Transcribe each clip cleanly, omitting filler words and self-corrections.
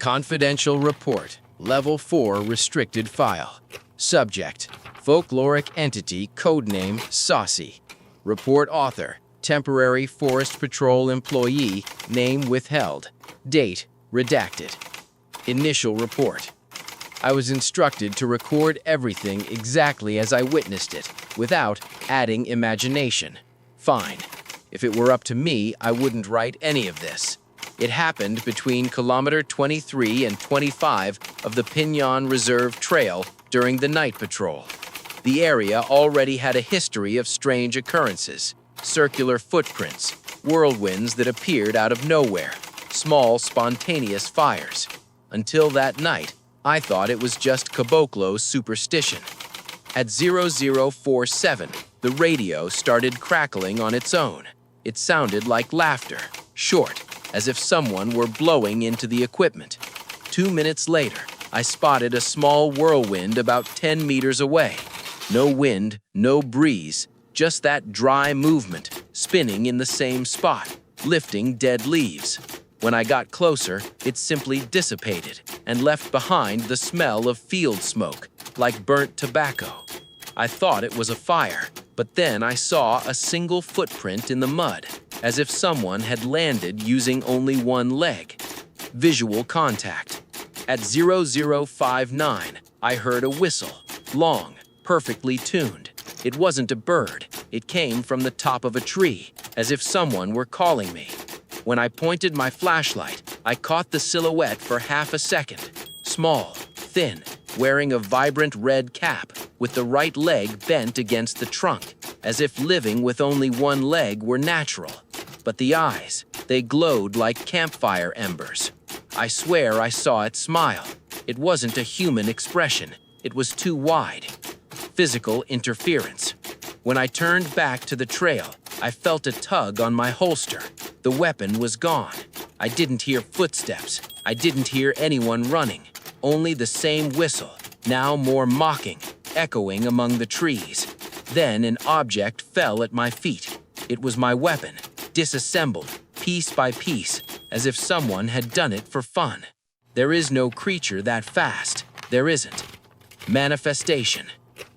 Confidential Report, Level 4 Restricted File. Subject, Folkloric Entity, Codename Saci. Report Author, Temporary Forest Patrol Employee, Name Withheld. Date, Redacted. Initial Report. I was instructed to record everything exactly as I witnessed it, without adding imagination. Fine. If it were up to me, I wouldn't write any of this. It happened between kilometer 23 and 25 of the Pinyon Reserve Trail during the night patrol. The area already had a history of strange occurrences, circular footprints, whirlwinds that appeared out of nowhere, small spontaneous fires. Until that night, I thought it was just caboclo's superstition. At 0047, the radio started crackling on its own. It sounded like laughter, short, as if someone were blowing into the equipment. 2 minutes later, I spotted a small whirlwind about 10 meters away. No wind, no breeze, just that dry movement, spinning in the same spot, lifting dead leaves. When I got closer, it simply dissipated and left behind the smell of field smoke, like burnt tobacco. I thought it was a fire, but then I saw a single footprint in the mud, as if someone had landed using only one leg. Visual contact. At 0059, I heard a whistle, long, perfectly tuned. It wasn't a bird. It came from the top of a tree, as if someone were calling me. When I pointed my flashlight, I caught the silhouette for half a second. Small, thin, wearing a vibrant red cap, with the right leg bent against the trunk, as if living with only one leg were natural. But the eyes, they glowed like campfire embers. I swear I saw it smile. It wasn't a human expression. It was too wide. Physical interference. When I turned back to the trail, I felt a tug on my holster. The weapon was gone. I didn't hear footsteps. I didn't hear anyone running. Only the same whistle, now more mocking, echoing among the trees. Then an object fell at my feet. It was my weapon, disassembled, piece by piece, as if someone had done it for fun. There is no creature that fast. There isn't. Manifestation.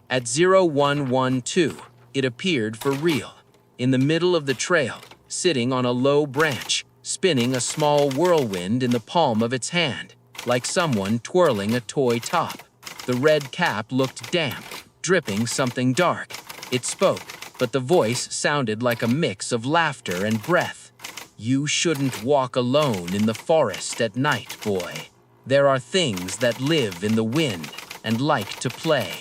At 0112, it appeared for real. In the middle of the trail, sitting on a low branch, spinning a small whirlwind in the palm of its hand, like someone twirling a toy top. The red cap looked damp, dripping something dark. It spoke, but the voice sounded like a mix of laughter and breath. You shouldn't walk alone in the forest at night, boy. There are things that live in the wind and like to play.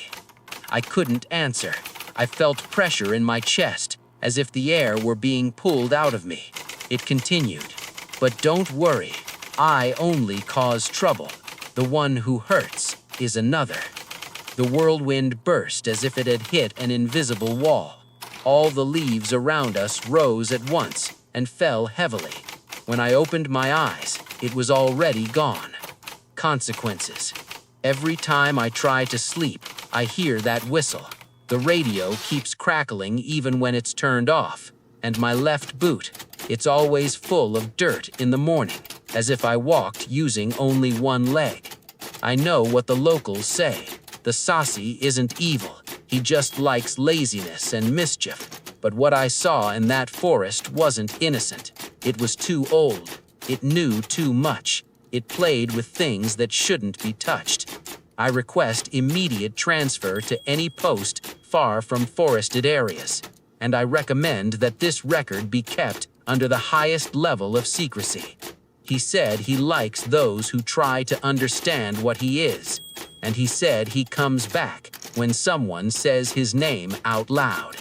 I couldn't answer. I felt pressure in my chest, as if the air were being pulled out of me. It continued. But don't worry. I only cause trouble. The one who hurts is another. The whirlwind burst as if it had hit an invisible wall. All the leaves around us rose at once and fell heavily. When I opened my eyes, it was already gone. Consequences. Every time I try to sleep, I hear that whistle. The radio keeps crackling even when it's turned off. And my left boot, it's always full of dirt in the morning, as if I walked using only one leg. I know what the locals say. The Saci isn't evil. He just likes laziness and mischief. But what I saw in that forest wasn't innocent. It was too old. It knew too much. It played with things that shouldn't be touched. I request immediate transfer to any post far from forested areas. And I recommend that this record be kept under the highest level of secrecy. He said he likes those who try to understand what he is. And he said he comes back when someone says his name out loud.